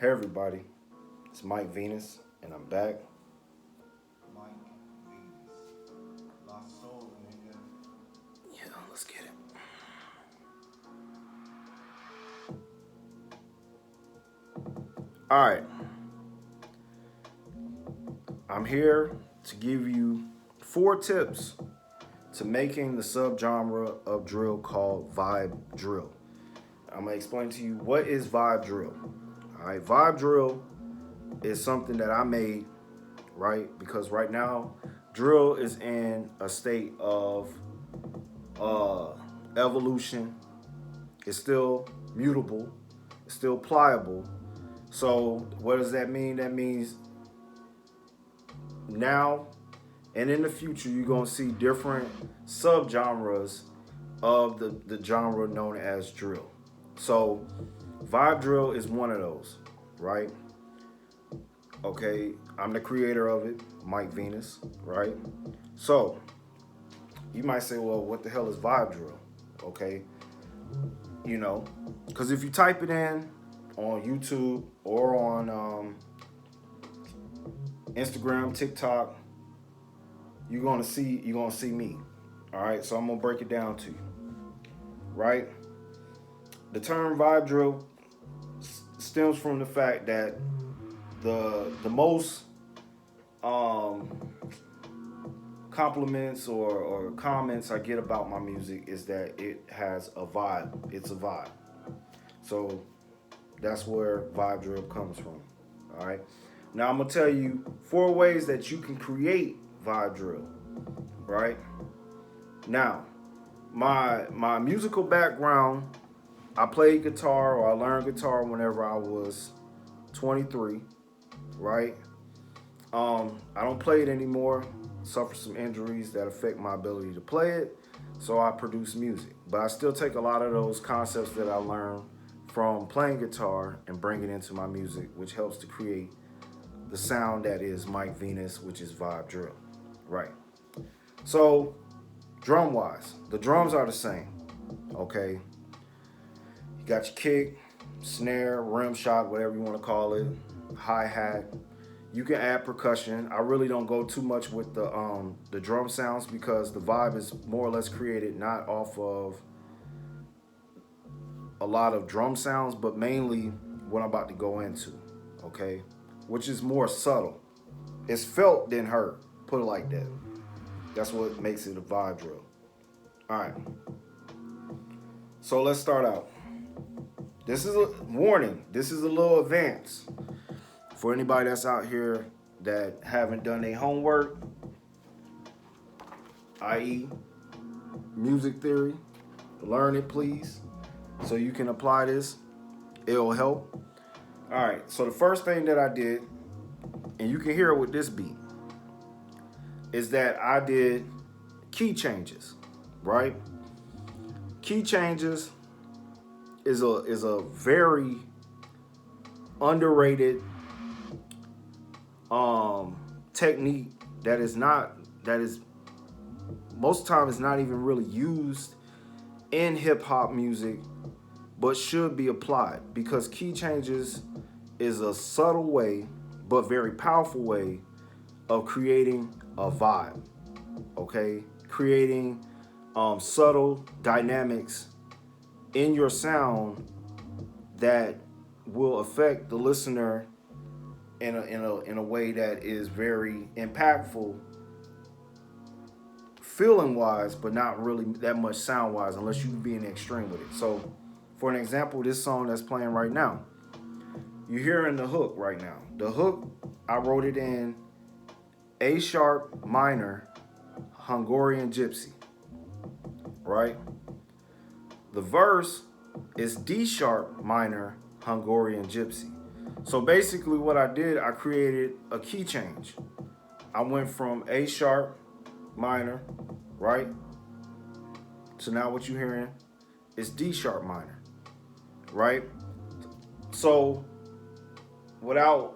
Hey everybody, it's Mike Venus, and I'm back. Mike Venus. Lost soul, nigga. Yeah, let's get it. All right, I'm here to give you 4 tips to making the subgenre of drill called vibe drill. I'm gonna explain to you what is vibe drill. All right, vibe drill is something that I made, right? Because right now, drill is in a state of uh, evolution. It's still mutable. It's still pliable. So what does that mean? That means now and in the future, you're gonna see different subgenres of the genre known as drill. So vibe drill is one of those, right? Okay, I'm the creator of it, Mike Venus, right? So you might say, well, what the hell is vibe drill? Okay, you know, because if you type it in on YouTube or on Instagram, TikTok, you're gonna see me. All right, so I'm gonna break it down to you. Right, the term vibe drill stems from the fact that the most um, compliments or comments I get about my music is that it has a vibe. It's a vibe. So that's where vibe drill comes from. All right. Now I'm gonna tell you 4 ways that you can create vibe drill. Right. Now, my musical background, I played guitar or I learned guitar whenever I was 23. Right. I don't play it anymore. Suffer some injuries that affect my ability to play it. So I produce music. But I still take a lot of those concepts that I learned from playing guitar and bring it into my music, which helps to create the sound that is Mike Venus, which is vibe drill. Right. So drum wise, the drums are the same. Okay. You got your kick, snare, rim shot, whatever you want to call it, hi-hat. You can add percussion. I really don't go too much with the drum sounds because the vibe is more or less created not off of a lot of drum sounds, but mainly what I'm about to go into, okay? Which is more subtle. It's felt than heard, put it like that. That's what makes it a vibe drill. All right, so let's start out. This is a warning. This is a little advanced. For anybody that's out here that haven't done their homework, i.e. music theory, learn it please so you can apply this. It'll help. All right, so the first thing that I did, and you can hear it with this beat, is that I did key changes, right? Key changes is a very underrated technique that is most of the time is not even really used in hip hop music, but should be applied because key changes is a subtle way but very powerful way of creating a vibe. Okay, creating subtle dynamics in your sound that will affect the listener in a way that is very impactful feeling wise, but not really that much sound wise unless you be in the extreme with it. So for an example, this song that's playing right now, you're hearing the hook right now. The hook, I wrote it in A sharp minor, Hungarian gypsy, right? The verse is D sharp minor, Hungarian gypsy. So basically what I did, I created a key change. I went from A sharp minor, right? So now what you're hearing is D sharp minor, right? So without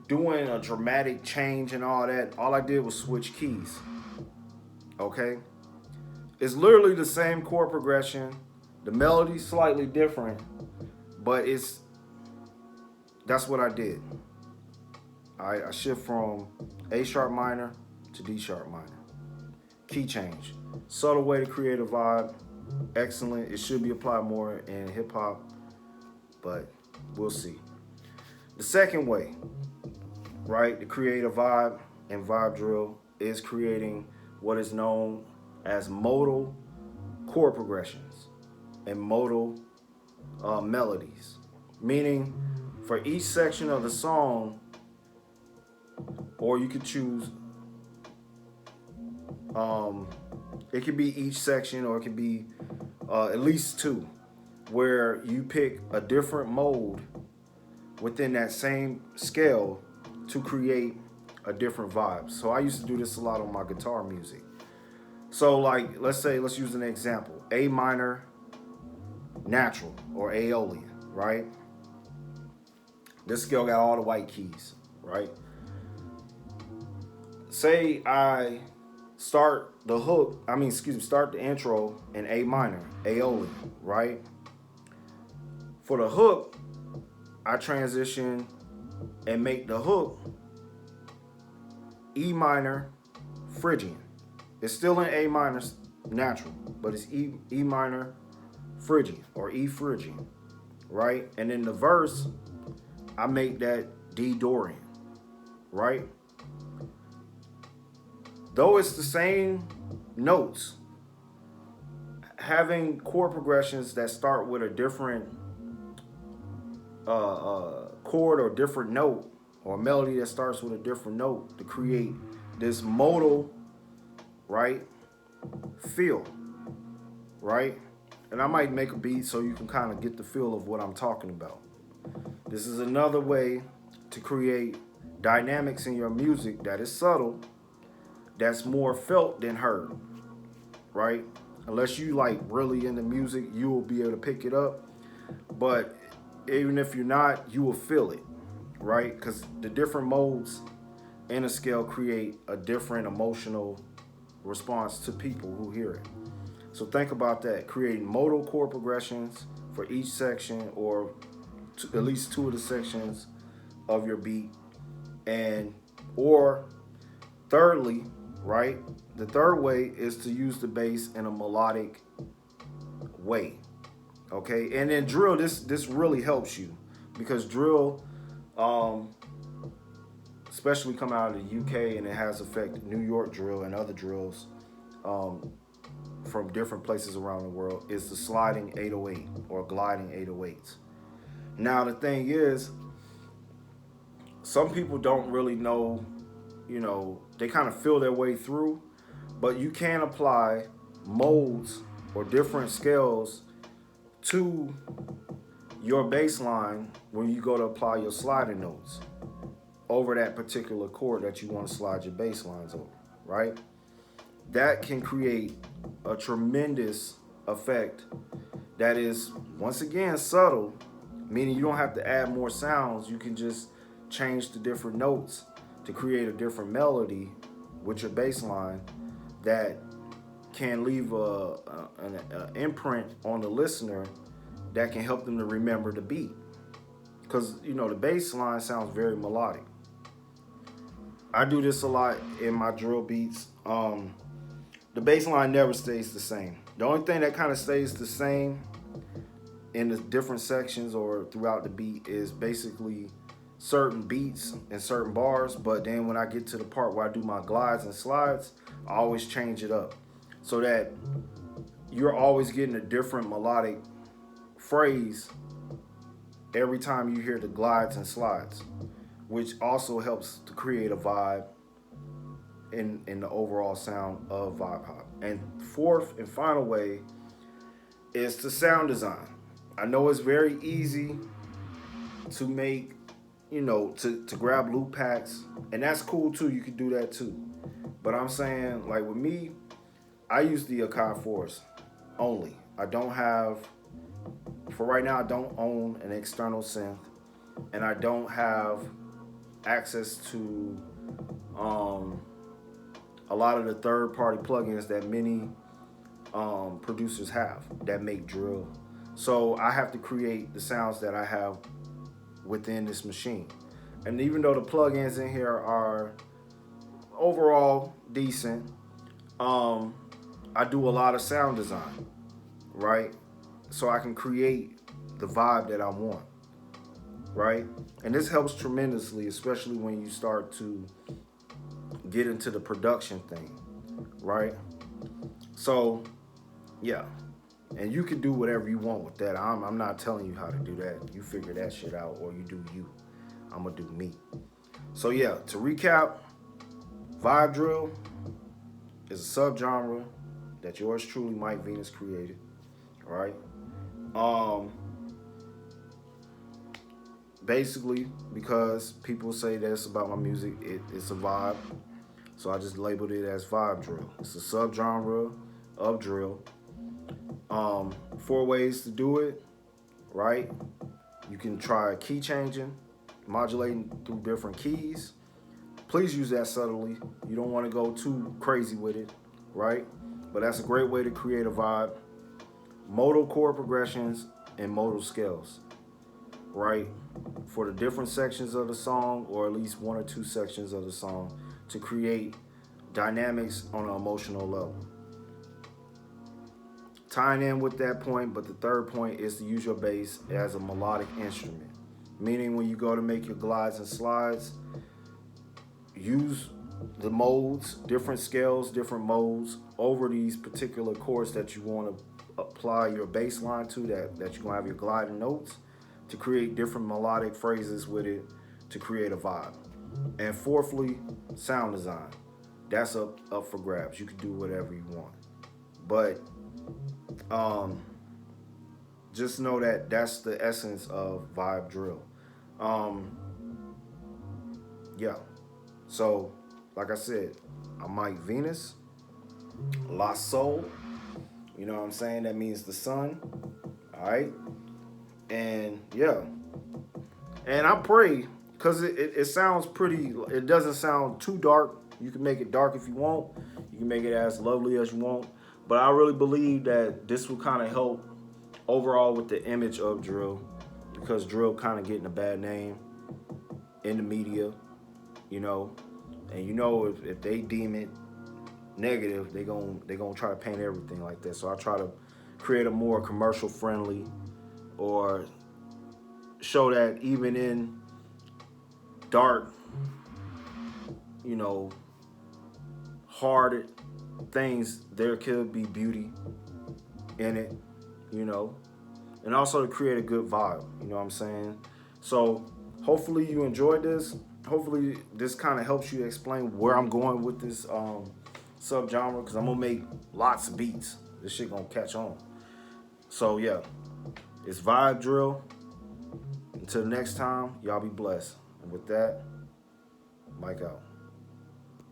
doing a dramatic change and all that, all I did was switch keys, okay? It's literally the same chord progression. The melody's slightly different, but that's what I did. I shift from A sharp minor to D sharp minor. Key change. Subtle way to create a vibe. Excellent. It should be applied more in hip hop, but we'll see. The second way, right, to create a vibe and vibe drill is creating what is known as modal chord progressions and modal melodies. Meaning, for each section of the song, or you could choose, it could be each section, or it could be at least two, where you pick a different mode within that same scale to create a different vibe. So I used to do this a lot on my guitar music. So like, let's use an example. A minor natural or Aeolian, right? This scale got all the white keys, right? Say I start the intro in A minor, Aeolian, right? For the hook, I transition and make the hook E minor Phrygian. It's still in A minor natural, but it's E minor Phrygian or E Phrygian, right? And in the verse, I make that D Dorian, right? Though it's the same notes, having chord progressions that start with a different chord or different note, or a melody that starts with a different note to create this modal, right, feel, right? And I might make a beat so you can kind of get the feel of what I'm talking about. This is another way to create dynamics in your music that is subtle, that's more felt than heard, right? Unless you like really into music, you will be able to pick it up. But even if you're not, you will feel it, right? Because the different modes in a scale create a different emotional response to people who hear it. So think about that, creating modal chord progressions for each section, or at least two of the sections of your beat. And or thirdly, right, the third way is to use the bass in a melodic way. Okay, and then drill, this really helps you, because drill, especially coming out of the UK, and it has affected New York drill and other drills from different places around the world, is the sliding 808 or gliding 808s. Now the thing is, some people don't really know, they kind of feel their way through, but you can apply modes or different scales to your bass line when you go to apply your sliding notes over that particular chord that you want to slide your bass lines over, right? That can create a tremendous effect that is, once again, subtle, meaning you don't have to add more sounds. You can just change the different notes to create a different melody with your bass line that can leave an imprint on the listener that can help them to remember the beat. Because, the bass line sounds very melodic. I do this a lot in my drill beats. The bass line never stays the same. The only thing that kind of stays the same in the different sections or throughout the beat is basically certain beats and certain bars. But then when I get to the part where I do my glides and slides, I always change it up so that you're always getting a different melodic phrase every time you hear the glides and slides, which also helps to create a vibe in the overall sound of vibe hop. And fourth and final way is to sound design. I know it's very easy to make, to grab loop packs, and that's cool too. You can do that too. But I'm saying, like with me, I use the Akai Force only. I don't have, for right now, I don't own an external synth, and I don't have access to a lot of the third-party plugins that many producers have that make drill. So I have to create the sounds that I have within this machine. And even though the plugins in here are overall decent, I do a lot of sound design, right? So I can create the vibe that I want, right? And this helps tremendously, especially when you start to get into the production thing, right? So, yeah. And you can do whatever you want with that. I'm not telling you how to do that. You figure that shit out, or you do you. I'm gonna do me. So yeah, to recap, vibe drill is a subgenre that yours truly, Mike Venus, created. All right. Basically, because people say that's about my music, it's a vibe. So I just labeled it as vibe drill. It's a subgenre of drill. 4 ways to do it, right? You can try key changing, modulating through different keys. Please use that subtly. You don't want to go too crazy with it, right? But that's a great way to create a vibe. Modal chord progressions and modal scales, right? For the different sections of the song, or at least 1 or 2 sections of the song, to create dynamics on an emotional level. Tying in with that point, but the third point is to use your bass as a melodic instrument. Meaning when you go to make your glides and slides, use the modes, different scales, different modes over these particular chords that you want to apply your bass line to, that you're going to have your gliding notes, to create different melodic phrases with it to create a vibe. And fourthly, sound design. That's up for grabs. You can do whatever you want. But just know that that's the essence of vibe drill. Yeah. So, like I said, I'm Mike Venus, La Soul. You know what I'm saying? That means the sun. All right. And yeah. And I pray, because it sounds pretty, it doesn't sound too dark. You can make it dark if you want. You can make it as lovely as you want. But I really believe that this will kind of help overall with the image of drill, because drill kind of getting a bad name in the media, you know. And you know, if they deem it negative, they gonna try to paint everything like that. So I try to create a more commercial friendly, or show that even in dark, you know, hard things, there could be beauty in it, you know. And also to create a good vibe, you know what I'm saying? So hopefully you enjoyed this. Hopefully this kind of helps you explain where I'm going with this subgenre, because I'm gonna make lots of beats. This shit gonna catch on. So yeah, it's vibe drill. Until next time, y'all be blessed. And with that, Mike out.